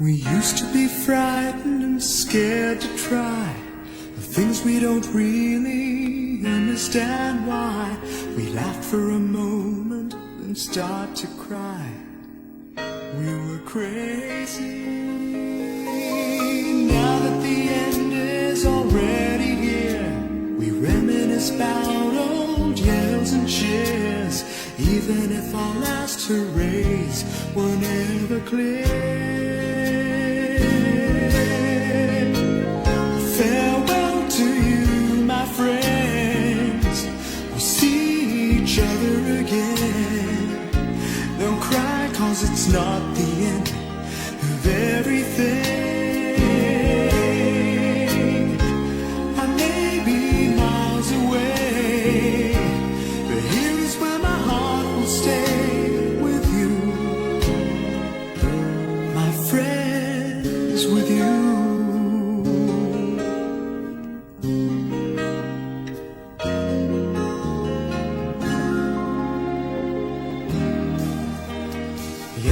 We used to be frightened and scared to try the things we don't really understand why. We laughed for a moment and start to cry. We were crazy. Now that the end is already here, we reminisce about old yells and cheers, even if our last hurrays were never clear. Farewell to you, my friends. We'll see each other again. Don't cry, 'cause it's not the end of everything. I may be miles away, but here is where my heart will stay with you, my friends, with you.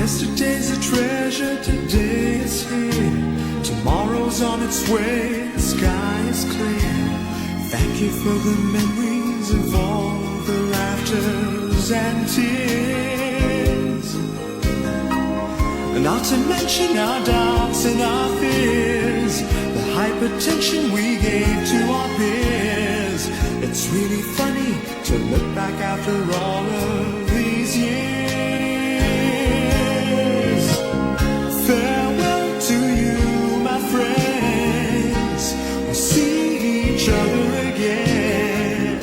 Yesterday's a treasure, today is here. Tomorrow's on its way, the sky is clear. Thank you for the memories of all the laughters and tears. Not to mention our doubts and our fears, the hypertension we gave to our peers. It's really funny to look back after all of these years. Farewell to you, my friends. We'll see each other again.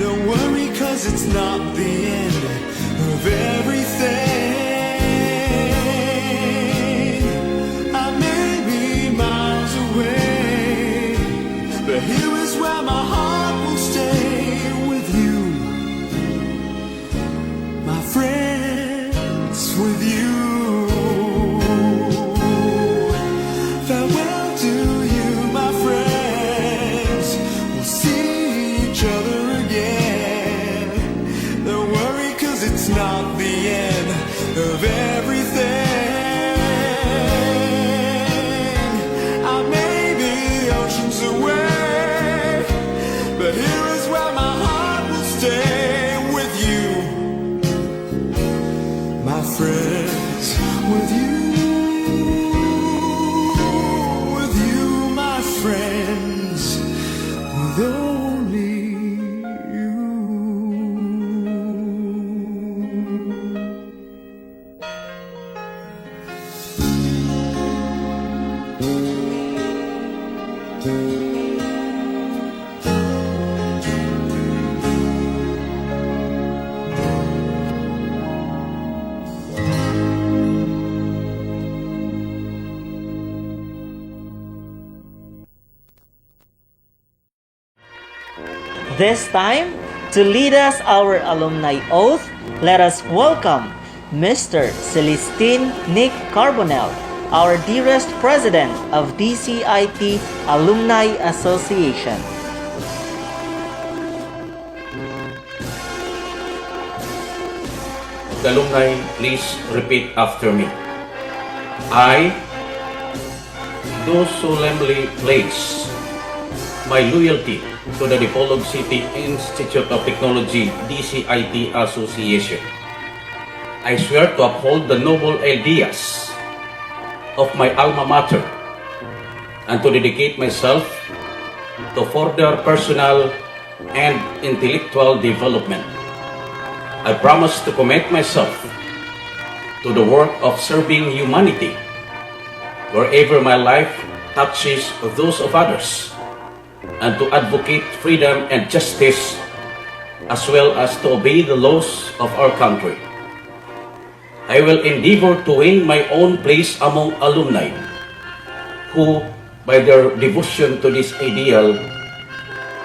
Don't worry, 'cause it's not the end of everything. I may be miles away, but here is where my heart will stay with you, my friends, with you. Farewell to you, my friends. We'll see each other again. Don't worry, 'cause it's not the end of everything. I may be oceans away, but here is where my heart will stay with you, my friends, with you. With you, my friends, with only you. This time, to lead us our alumni oath, let us welcome Mr. Celestine Nick Carbonell, our dearest president of DCIT Alumni Association. The alumni, please repeat after me. I do solemnly pledge my loyalty to the Dipolog City Institute of Technology DCIT Association. I swear to uphold the noble ideas of my alma mater and to dedicate myself to further personal and intellectual development. I promise to commit myself to the work of serving humanity wherever my life touches those of others, and to advocate freedom and justice, as well as to obey the laws of our country. I will endeavor to win my own place among alumni who, by their devotion to this ideal,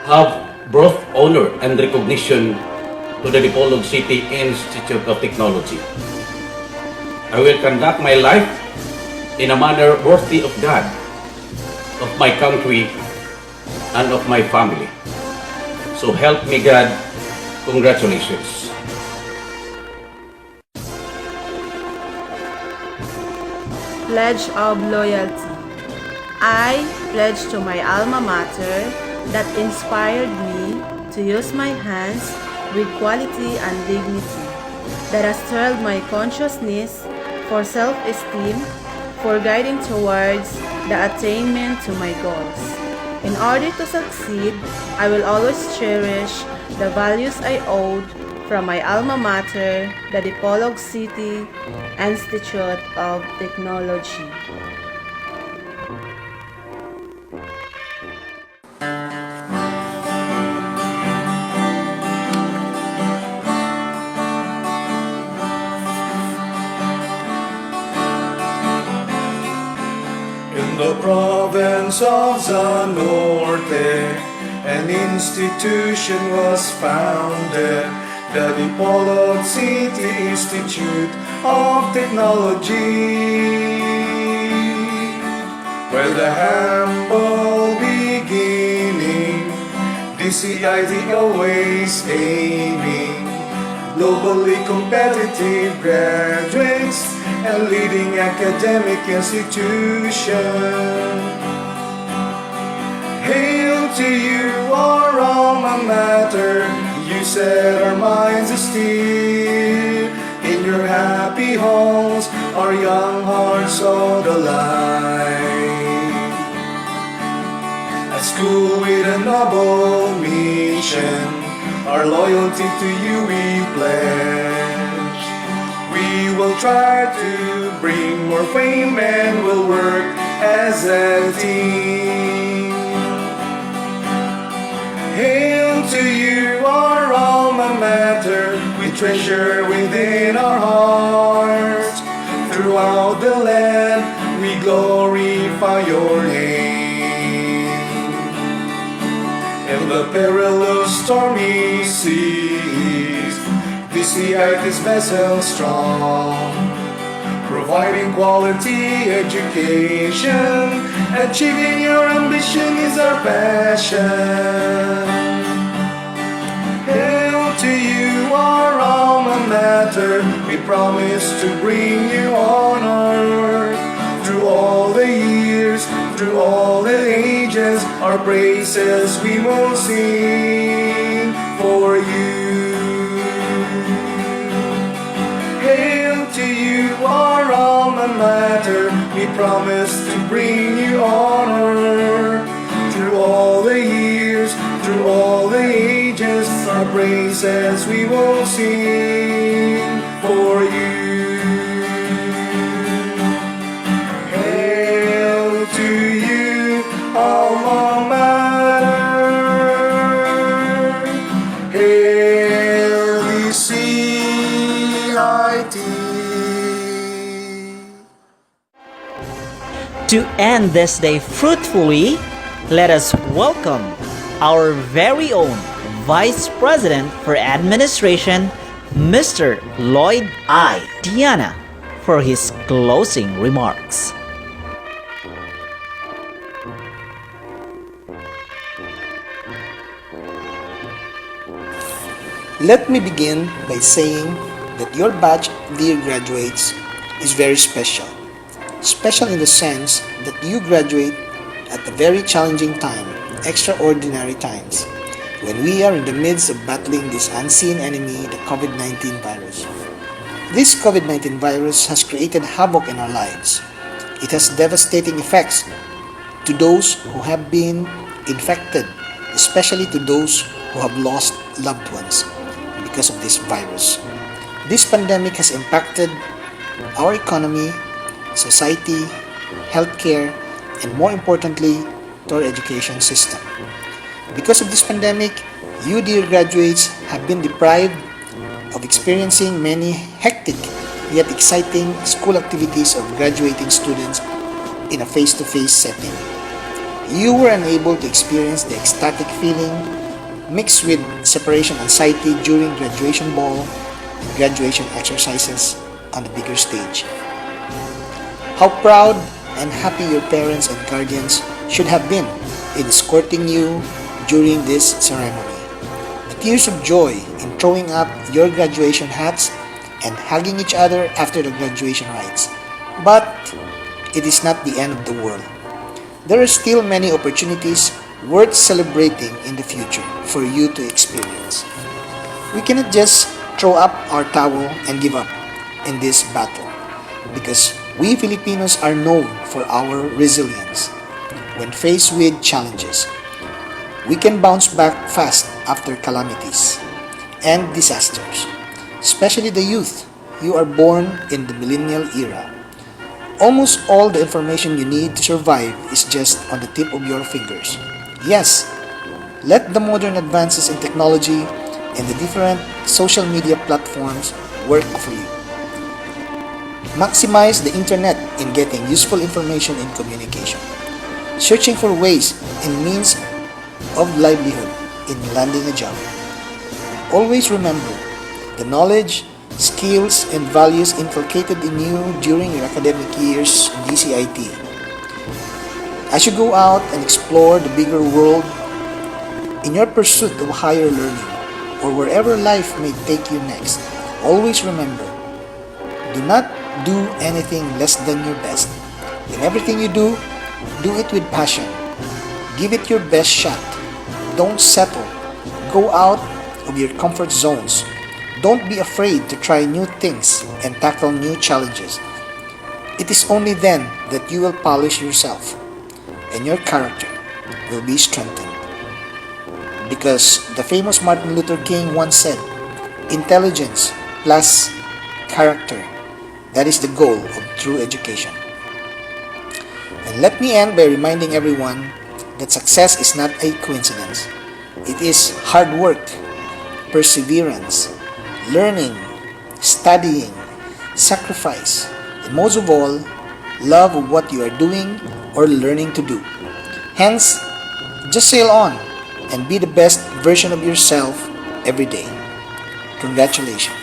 have brought honor and recognition to the Dipolog City Institute of Technology. I will conduct my life in a manner worthy of God, of my country, and of my family. So help me God. Congratulations. Pledge of Loyalty. I pledge to my alma mater that inspired me to use my hands with quality and dignity, that has stirred my consciousness for self-esteem, for guiding towards the attainment to my goals. In order to succeed, I will always cherish the values I owed from my alma mater, the Dipolog City Institute of Technology. In the province of Zanorte, an institution was founded, the Dipolog City Institute of Technology, where the humble beginning, DCIT always aiming, globally competitive graduates and leading academic institution. Hail to you, our alma mater, you set our minds astir. In your happy halls, our young hearts saw the light. A school with a noble mission, our loyalty to you we pledge. We will try to bring more fame and will work as a team. Hail to you, our alma mater, we treasure within our hearts. Throughout the land, we glorify your name. In the perilous stormy seas, DCIT's vessel strong, providing quality education. Achieving your ambition is our passion. Hail to you, our alma mater, we promise to bring you honor. Through all the years, through all the ages, our praises we will sing for you. Hail to you, our alma mater, we promise to bring you honor. Through all the years, through all the ages, our praises we will sing for you. Hail to you, alma mater. Hail DCIT. To end this day fruitfully, let us welcome our very own Vice President for Administration, Mr. Lloyd I. Diana, for his closing remarks. Let me begin by saying that your batch, dear graduates, is very special. Special in the sense that you graduate at a very challenging time, extraordinary times, when we are in the midst of battling this unseen enemy, the COVID-19 virus. This COVID-19 virus has created havoc in our lives. It has devastating effects to those who have been infected, especially to those who have lost loved ones because of this virus. This pandemic has impacted our economy, society, healthcare, and more importantly, to our education system. Because of this pandemic, you dear graduates have been deprived of experiencing many hectic yet exciting school activities of graduating students in a face-to-face setting. You were unable to experience the ecstatic feeling mixed with separation anxiety during graduation ball and graduation exercises on the bigger stage. How proud and happy your parents and guardians should have been in escorting you during this ceremony. The tears of joy in throwing up your graduation hats and hugging each other after the graduation rites. But it is not the end of the world. There are still many opportunities worth celebrating in the future for you to experience. We cannot just throw up our towel and give up in this battle because we Filipinos are known for our resilience. When faced with challenges, we can bounce back fast after calamities and disasters. Especially the youth, you are born in the millennial era. Almost all the information you need to survive is just on the tip of your fingers. Yes, let the modern advances in technology and the different social media platforms work for you. Maximize the internet in getting useful information and communication. Searching for ways and means of livelihood in landing a job. Always remember the knowledge, skills, and values inculcated in you during your academic years in DCIT. As you go out and explore the bigger world in your pursuit of higher learning or wherever life may take you next, always remember, do not do anything less than your best. In everything you do it with passion. Give it your best shot. Don't settle. Go out of your comfort zones. Don't be afraid to try new things and tackle new challenges. It is only then that you will polish yourself and your character will be strengthened. Because the famous Martin Luther King once said, intelligence plus character, that is the goal of true education. And let me end by reminding everyone that success is not a coincidence. It is hard work, perseverance, learning, studying, sacrifice, and most of all, love of what you are doing or learning to do. Hence, just sail on and be the best version of yourself every day. Congratulations.